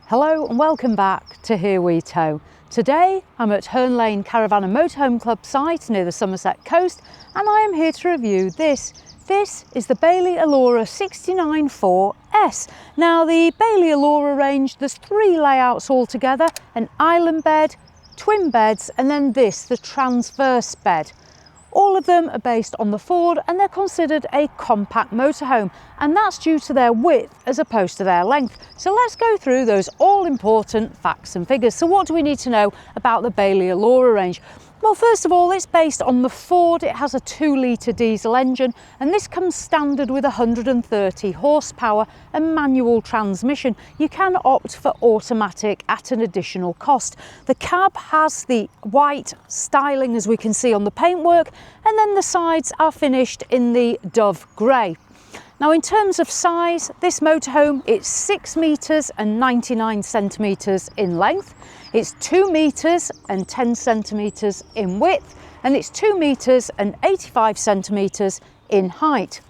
Hello and welcome back to Here We Tow. Today I'm at Herne Lane Caravan and Motorhome Club site near the Somerset coast, and I am here to review this. This is the Bailey Alora 69.4S. Now the Bailey Alora range, there's three layouts altogether: an island bed, twin beds, and then this, the transverse bed. All of them are based on the Ford and they're considered a compact motorhome, and that's due to their width as opposed to their length. So let's go through those all important facts and figures. So what do we need to know about the Bailey Alora range? Well, first of all, it's based on the Ford. It has a 2-litre diesel engine, and this comes standard with 130 horsepower and manual transmission. You can opt for automatic at an additional cost. The cab has the white styling, as we can see on the paintwork, and then the sides are finished in the dove grey. Now, in terms of size, this motorhome, it's 6 metres and 99 centimetres in length. It's 2 metres and 10 centimetres in width, and it's 2 metres and 85 centimetres in height.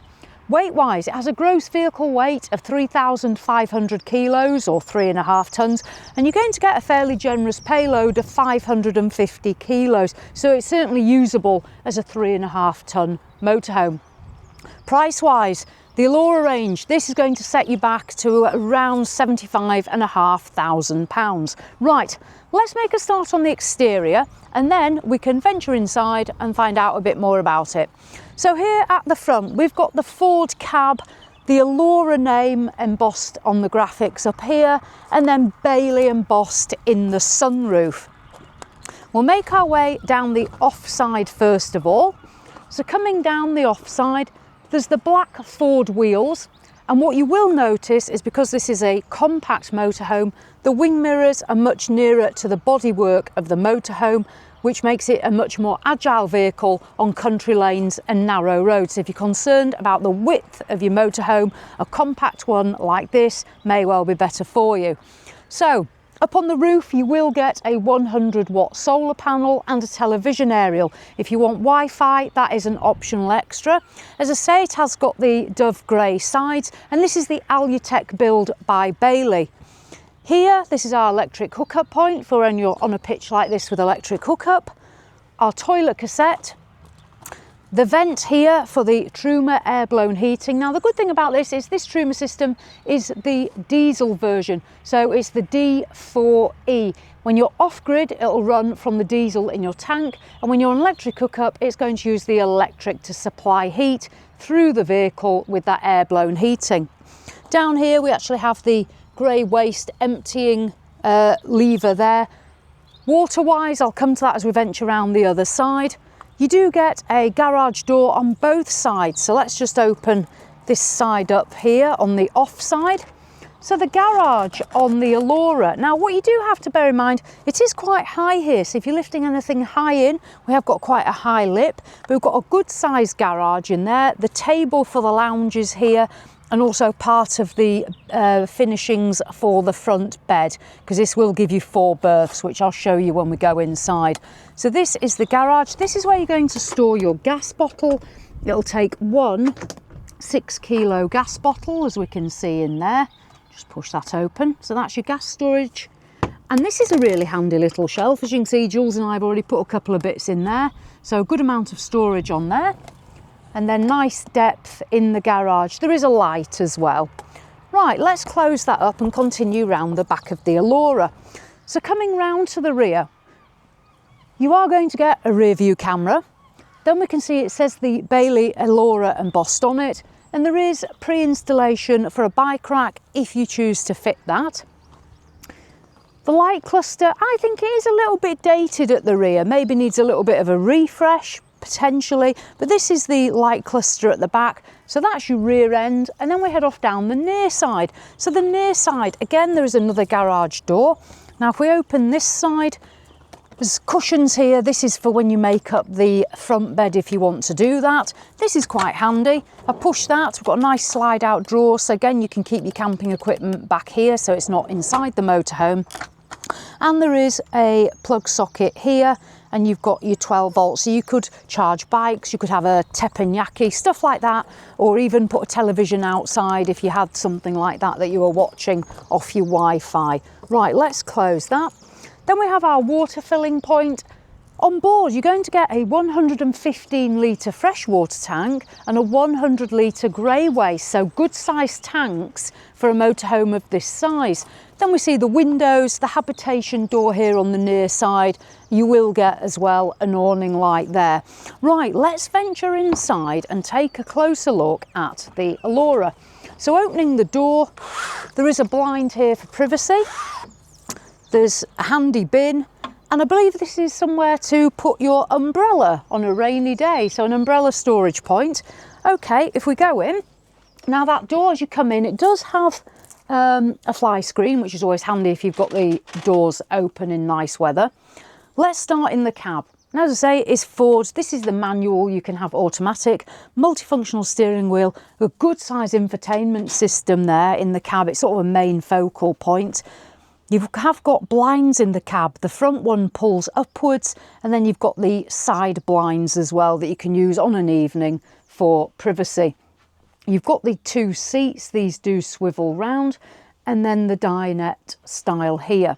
Weight-wise, it has a gross vehicle weight of 3,500 kilos or 3.5 tonnes, and you're going to get a fairly generous payload of 550 kilos, so it's certainly usable as a 3.5 tonne motorhome. Price-wise, the Alora range, this is going to set you back to around £75,500. Right, let's make a start on the exterior and then we can venture inside and find out a bit more about it. So here at the front, we've got the Ford cab, the Alora name embossed on the graphics up here, and then Bailey embossed in the sunroof. We'll make our way down the offside first of all. So coming down the offside, there's the black Ford wheels, and what you will notice is, because this is a compact motorhome, the wing mirrors are much nearer to the bodywork of the motorhome, which makes it a much more agile vehicle on country lanes and narrow roads. If you're concerned about the width of your motorhome, a compact one like this may well be better for you. So, up on the roof, you will get a 100-watt solar panel and a television aerial. If you want Wi-Fi, that is an optional extra. As I say, it has got the dove grey sides, and this is the Alutech build by Bailey. Here, this is our electric hookup point for when you're on a pitch like this with electric hookup. Our toilet cassette. The vent here for the Truma air-blown heating. Now, the good thing about this is this Truma system is the diesel version, so it's the D4E. When you're off-grid, it'll run from the diesel in your tank, and when you're on electric hookup, it's going to use the electric to supply heat through the vehicle with that air-blown heating. Down here, we actually have the grey waste emptying lever there. Water-wise, I'll come to that as we venture around the other side. You do get a garage door on both sides, so let's just open this side up here on the off side. So the garage on the Alora, now what you do have to bear in mind, it is quite high here, so if you're lifting anything high in, we have got quite a high lip, but we've got a good sized garage in there. The table for the lounge is here, and also part of the finishings for the front bed, because this will give you 4 berths, which I'll show you when we go inside. So this is the garage. This is where you're going to store your gas bottle. It'll take one 6-kilo gas bottle, as we can see in there. Just push that open. So that's your gas storage. And this is a really handy little shelf. As you can see, Jules and I have already put a couple of bits in there. So a good amount of storage on there. And then nice depth in the garage. There is a light as well. Right, let's close that up and continue round the back of the Alora. So coming round to the rear, you are going to get a rear view camera. Then we can see it says the Bailey Alora embossed on it, and there is pre-installation for a bike rack if you choose to fit that. The light cluster, I think it is a little bit dated at the rear, maybe needs a little bit of a refresh, potentially, but this is the light cluster at the back, so that's your rear end. And then we head off down the near side. So the near side, again, there is another garage door. Now if we open this side, there's cushions here. This is for when you make up the front bed if you want to do that. This is quite handy. I push that, we've got a nice slide out drawer, so again you can keep your camping equipment back here so it's not inside the motorhome. And there is a plug socket here, and you've got your 12 volts. So you could charge bikes, you could have a teppanyaki, stuff like that, or even put a television outside if you had something like that that you were watching off your Wi-Fi. Right, let's close that. Then we have our water filling point. On board, you're going to get a 115 litre freshwater tank and a 100 litre grey waste, so good sized tanks for a motorhome of this size. Then we see the windows, the habitation door here on the near side. You will get as well an awning light there. Right, let's venture inside and take a closer look at the Alora. So opening the door, there is a blind here for privacy. There's a handy bin. And I believe this is somewhere to put your umbrella on a rainy day, so an umbrella storage point. Okay, if we go in, now that door as you come in, it does have a fly screen, which is always handy if you've got the doors open in nice weather. Let's start in the cab. Now, as I say, it's Ford. This is the manual. You can have automatic, multifunctional steering wheel, a good size infotainment system there in the cab. It's sort of a main focal point. You have got blinds in the cab. The front one pulls upwards, and then you've got the side blinds as well that you can use on an evening for privacy. You've got the two seats. These do swivel round, and then the dinette style here.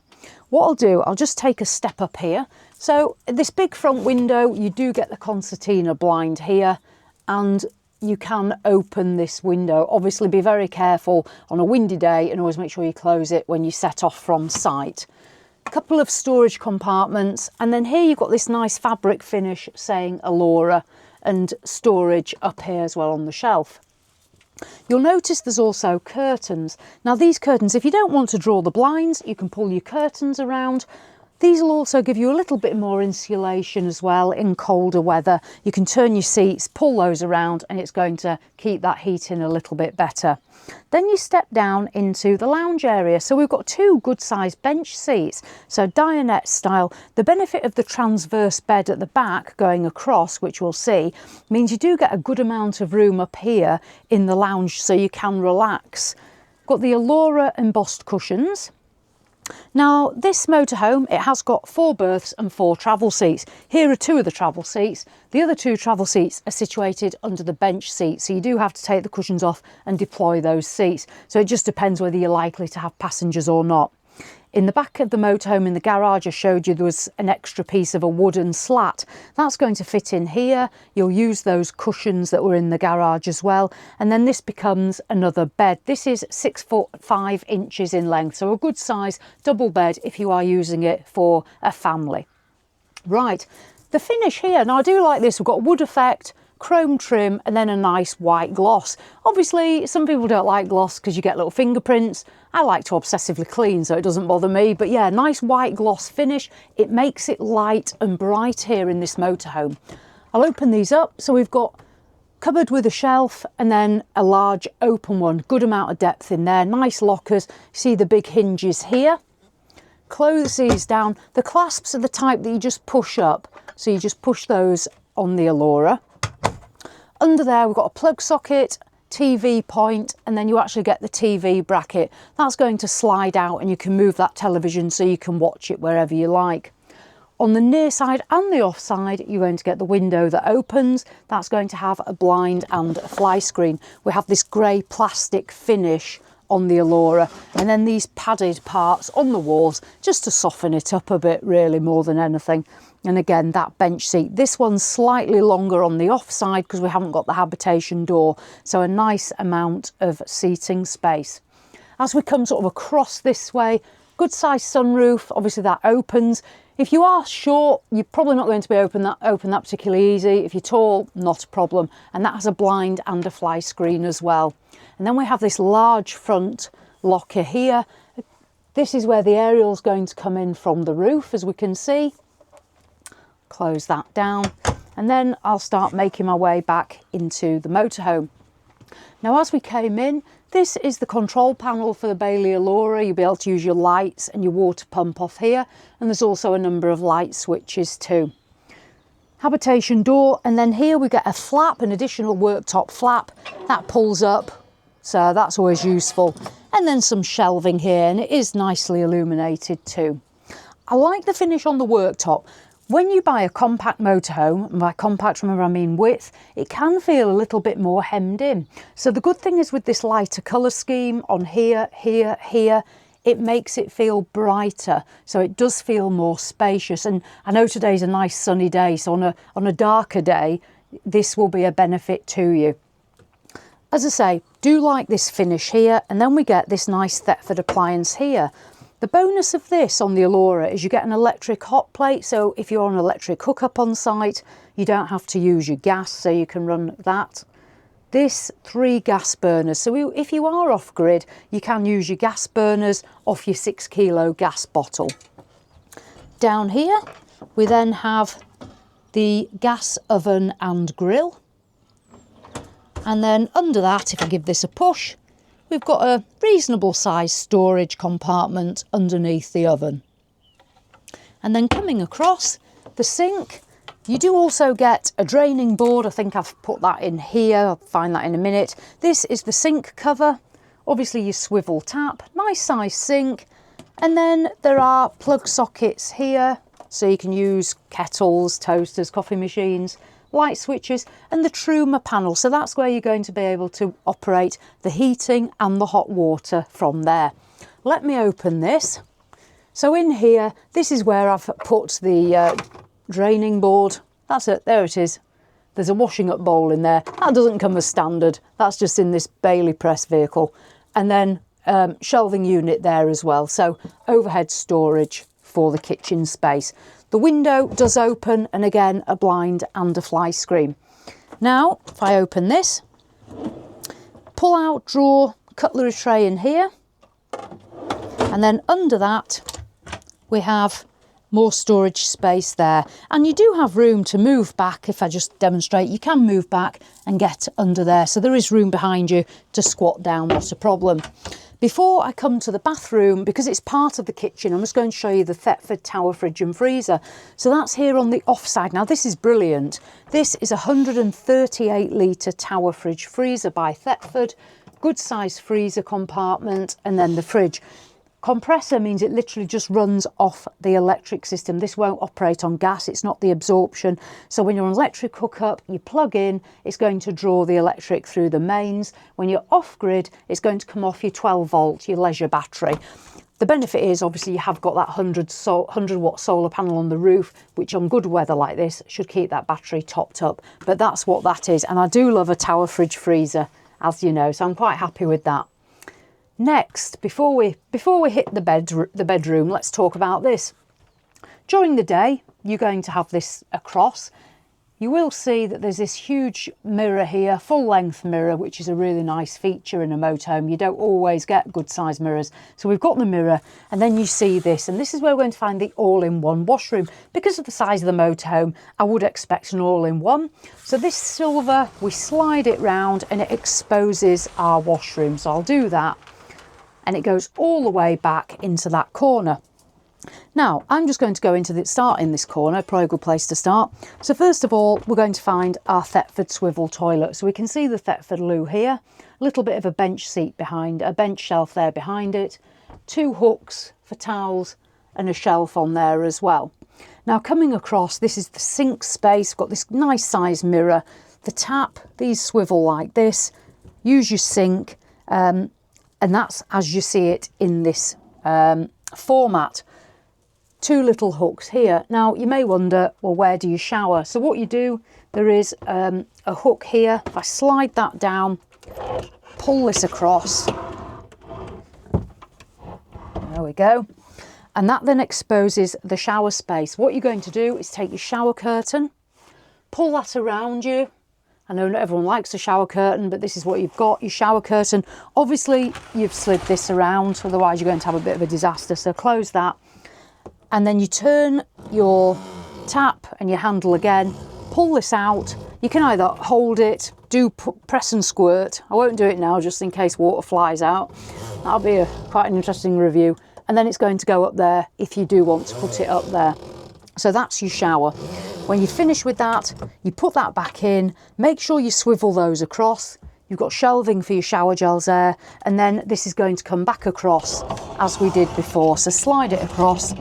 What I'll do, I'll just take a step up here. So this big front window, you do get the concertina blind here, and you can open this window. Obviously be very careful on a windy day and always make sure you close it when you set off from site. A couple of storage compartments, and then here you've got this nice fabric finish saying Alora, and storage up here as well on the shelf. You'll notice there's also curtains. Now these curtains, if you don't want to draw the blinds, you can pull your curtains around. These will also give you a little bit more insulation as well in colder weather. You can turn your seats, pull those around, and it's going to keep that heat in a little bit better. Then you step down into the lounge area. So we've got two good sized bench seats, so dinette style. The benefit of the transverse bed at the back going across, which we'll see, means you do get a good amount of room up here in the lounge so you can relax. Got the Alora embossed cushions. Now this motorhome, it has got 4 berths and 4 travel seats. Here are 2 of the travel seats. The other 2 travel seats are situated under the bench seats, so you do have to take the cushions off and deploy those seats. So it just depends whether you're likely to have passengers or not. In the back of the motorhome in the garage, I showed you there was an extra piece of a wooden slat. That's going to fit in here. You'll use those cushions that were in the garage as well. And then this becomes another bed. This is 6 foot 5 inches in length, so a good size double bed if you are using it for a family. Right, the finish here. Now I do like this. We've got wood effect, chrome trim, and then a nice white gloss. Obviously some people don't like gloss because you get little fingerprints. I like to obsessively clean, so it doesn't bother me, but yeah, nice white gloss finish. It makes it light and bright here in this motorhome. I'll open these up. So we've got cupboard with a shelf and then a large open one, good amount of depth in there, nice lockers. See the big hinges here. Close these down. The clasps are the type that you just push up, so you just push those on the Alora. Under there we've got a plug socket, TV point, and then you actually get the TV bracket. That's going to slide out and you can move that television so you can watch it wherever you like. On the near side and the off side, you're going to get the window that opens. That's going to have a blind and a fly screen. We have this grey plastic finish on the Alora, and then these padded parts on the walls just to soften it up a bit, really, more than anything. And again, that bench seat, this one's slightly longer on the off side because we haven't got the habitation door, so a nice amount of seating space. As we come sort of across this way, good size sunroof, obviously that opens. If you are short, you're probably not going to be open that particularly easy. If you're tall, not a problem. And that has a blind and a fly screen as well. And then we have this large front locker here. This is where the aerial's going to come in from the roof, as we can see. Close that down. And then I'll start making my way back into the motorhome. Now, as we came in, this is the control panel for the Bailey Alora. You'll be able to use your lights and your water pump off here. And there's also a number of light switches too. Habitation door, and then here we get a flap, an additional worktop flap that pulls up, so that's always useful. And then some shelving here, and it is nicely illuminated too. I like the finish on the worktop. When you buy a compact motorhome, and by compact, remember I mean width, it can feel a little bit more hemmed in. So the good thing is with this lighter colour scheme on here, here, here, it makes it feel brighter. So it does feel more spacious. And I know today's a nice sunny day, so on a darker day, this will be a benefit to you. As I say, do like this finish here, and then we get this nice Thetford appliance here. The bonus of this on the Alora is you get an electric hot plate, so if you're on an electric hookup on site, you don't have to use your gas, so you can run that. This 3 gas burners, so if you are off grid, you can use your gas burners off your 6 kilo gas bottle. Down here, we then have the gas oven and grill. And then under that, if I give this a push, we've got a reasonable size storage compartment underneath the oven. And then coming across the sink, you do also get a draining board. I think I've put that in here. I'll find that in a minute. This is the sink cover. Obviously your swivel tap, nice size sink. And then there are plug sockets here. So you can use kettles, toasters, coffee machines, light switches, and the Truma panel. So that's where you're going to be able to operate the heating and the hot water from there. Let me open this. So in here, this is where I've put the draining board. That's it, there it is. There's a washing up bowl in there. That doesn't come as standard. That's just in this Bailey press vehicle. And then shelving unit there as well. So overhead storage for the kitchen space. The window does open, and again, a blind and a fly screen. Now, if I open this, pull out, drawer, cutlery tray in here. And then under that, we have more storage space there. And you do have room to move back. If I just demonstrate, you can move back and get under there. So there is room behind you to squat down, not a problem. Before I come to the bathroom, because it's part of the kitchen, I'm just going to show you the Thetford tower fridge and freezer. So that's here on the off side. Now this is brilliant. This is a 138 litre tower fridge freezer by Thetford. Good size freezer compartment, and then the fridge. Compressor means it literally just runs off the electric system. This won't operate on gas, it's not the absorption. So when you're on electric hookup, you plug in, it's going to draw the electric through the mains. When you're off grid, it's going to come off your 12 volt, your leisure battery. The benefit is obviously you have got that 100 watt solar panel on the roof, which on good weather like this should keep that battery topped up. But that's what that is. And I do love a tower fridge freezer, as you know, so I'm quite happy with that. Next, before we hit the bedroom, let's talk about this. During the day, you're going to have this across. You will see that there's this huge mirror here, full length mirror, which is a really nice feature in a motorhome. You don't always get good size mirrors. So we've got the mirror, and then you see this, and this is where we're going to find the all-in-one washroom. Because of the size of the motorhome, I would expect an all-in-one. So this silver, we slide it round and it exposes our washroom. So I'll do that. And it goes all the way back into that corner. Now, I'm just going to go into start in this corner, probably a good place to start. So first of all, we're going to find our Thetford swivel toilet. So we can see the Thetford loo here, a little bit of a bench seat behind, a bench shelf there behind it, 2 hooks for towels and a shelf on there as well. Now coming across, this is the sink space, got this nice size mirror, the tap, these swivel like this, use your sink, and that's as you see it in this format. 2 little hooks here. Now you may wonder, well, where do you shower? So what you do, there is a hook here. If I slide that down, pull this across, there we go. And that then exposes the shower space. What you're going to do is take your shower curtain, pull that around you. I know not everyone likes a shower curtain, but this is what you've got, your shower curtain. Obviously, you've slid this around, otherwise you're going to have a bit of a disaster. So close that. And then you turn your tap and your handle again, pull this out. You can either hold it, press and squirt. I won't do it now just in case water flies out. That'll be quite an interesting review. And then it's going to go up there if you do want to put it up there. So that's your shower. When you finish with that, you put that back in, make sure you swivel those across. You've got shelving for your shower gels there, and then this is going to come back across as we did before. So slide it across,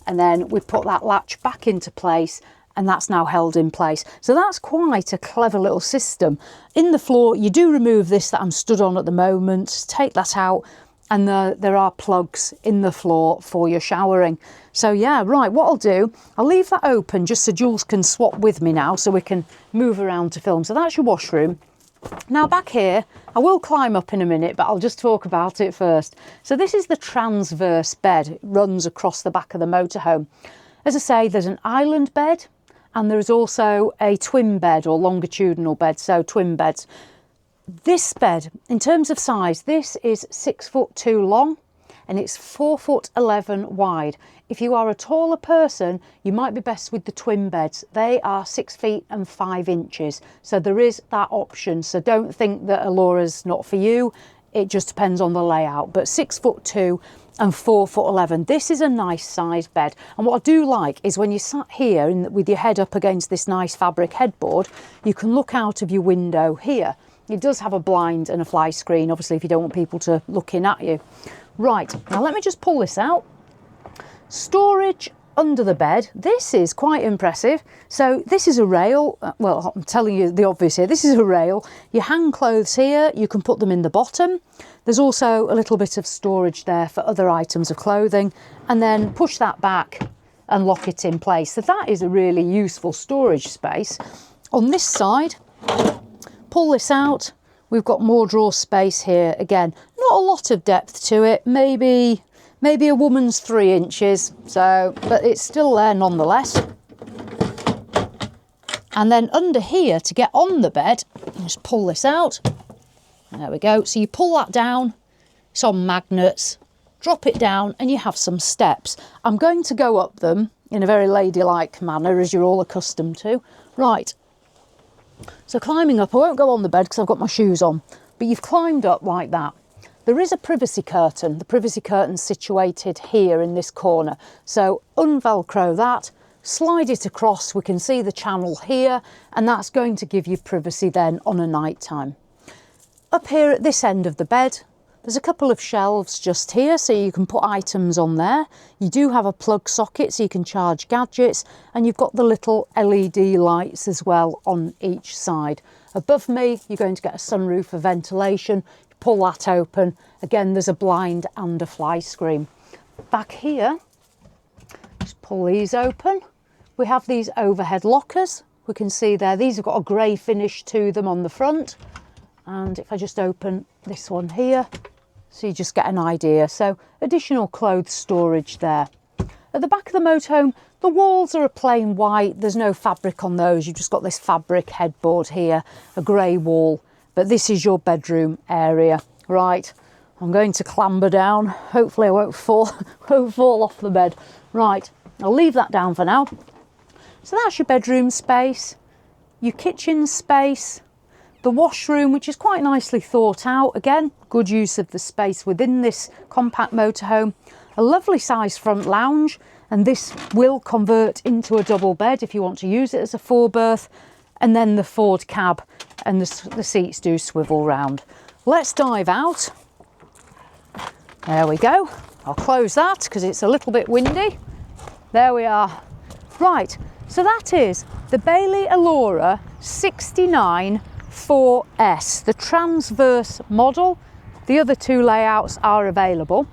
and then we put that latch back into place, and that's now held in place. So that's quite a clever little system. In the floor, you do remove this that I'm stood on at the moment, take that out, and there are plugs in the floor for your showering. So yeah, right, what I'll do, I'll leave that open just so Jules can swap with me now so we can move around to film. So that's your washroom. Now back here, I will climb up in a minute, but I'll just talk about it first. So this is the transverse bed. It runs across the back of the motorhome. As I say, there's an island bed and there is also a twin bed or longitudinal bed, so twin beds. This bed, in terms of size, this is 6'2" long and it's 4'11" wide. If you are a taller person, you might be best with the twin beds. They are 6 feet and 5 inches. So there is that option. So don't think that Alora's not for you. It just depends on the layout. But 6'2" and 4'11". This is a nice size bed. And what I do like is when you sat here with your head up against this nice fabric headboard, you can look out of your window here. It does have a blind and a fly screen, obviously, if you don't want people to look in at you. Right, now let me just pull this out. Storage under the bed. This is quite impressive. So this is a rail. Well, I'm telling you the obvious here. This is a rail. You hang clothes here. You can put them in the bottom. There's also a little bit of storage there for other items of clothing, and then push that back and lock it in place. So that is a really useful storage space. On this side, pull this out. We've got more drawer space here. Again, not a lot of depth to it. Maybe a woman's 3 inches. So, but it's still there nonetheless. And then under here, to get on the bed, just pull this out. There we go. So you pull that down. It's on magnets. Drop it down and you have some steps. I'm going to go up them in a very ladylike manner, as you're all accustomed to. Right. So climbing up, I won't go on the bed because I've got my shoes on, but you've climbed up like that. There is a privacy curtain. The privacy curtain's situated here in this corner. So unvelcro that, slide it across. We can see the channel here, and that's going to give you privacy then on a night time. Up here at this end of the bed, there's a couple of shelves just here, so you can put items on there. You do have a plug socket, so you can charge gadgets, and you've got the little LED lights as well on each side. Above me, you're going to get a sunroof for ventilation. Pull that open. Again, there's a blind and a fly screen. Back here, just pull these open. We have these overhead lockers. We can see there, these have got a grey finish to them on the front. And if I just open this one here, so you just get an idea. So additional clothes storage there. At the back of the motorhome, the walls are a plain white. There's no fabric on those. You've just got this fabric headboard here, a grey wall. But this is your bedroom area. Right, I'm going to clamber down. Hopefully I won't fall off the bed. Right, I'll leave that down for now. So that's your bedroom space, your kitchen space, the washroom, which is quite nicely thought out. Again, good use of the space within this compact motorhome. A lovely size front lounge, and this will convert into a double bed if you want to use it as a 4-berth. And then the Ford cab, and the seats do swivel round. Let's dive out. There we go. I'll close that because it's a little bit windy. There we are. Right, so that is the Bailey Alora 69 4S, the transverse model. The other 2 layouts are available.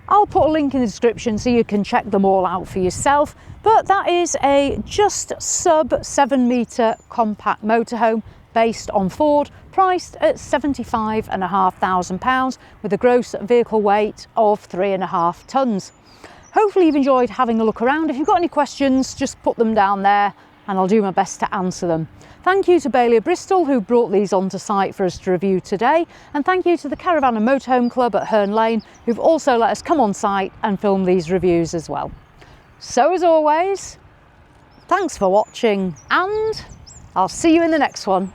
I'll put a link in the description so you can check them all out for yourself. But that is a just sub 7 metre compact motorhome based on Ford, priced at £75,500 with a gross vehicle weight of 3.5 tonnes. Hopefully you've enjoyed having a look around. If you've got any questions, just put them down there and I'll do my best to answer them. Thank you to Bailey of Bristol, who brought these onto site for us to review today. And thank you to the Caravan and Motorhome Club at Herne Lane, who've also let us come on site and film these reviews as well. So as always, thanks for watching, and I'll see you in the next one.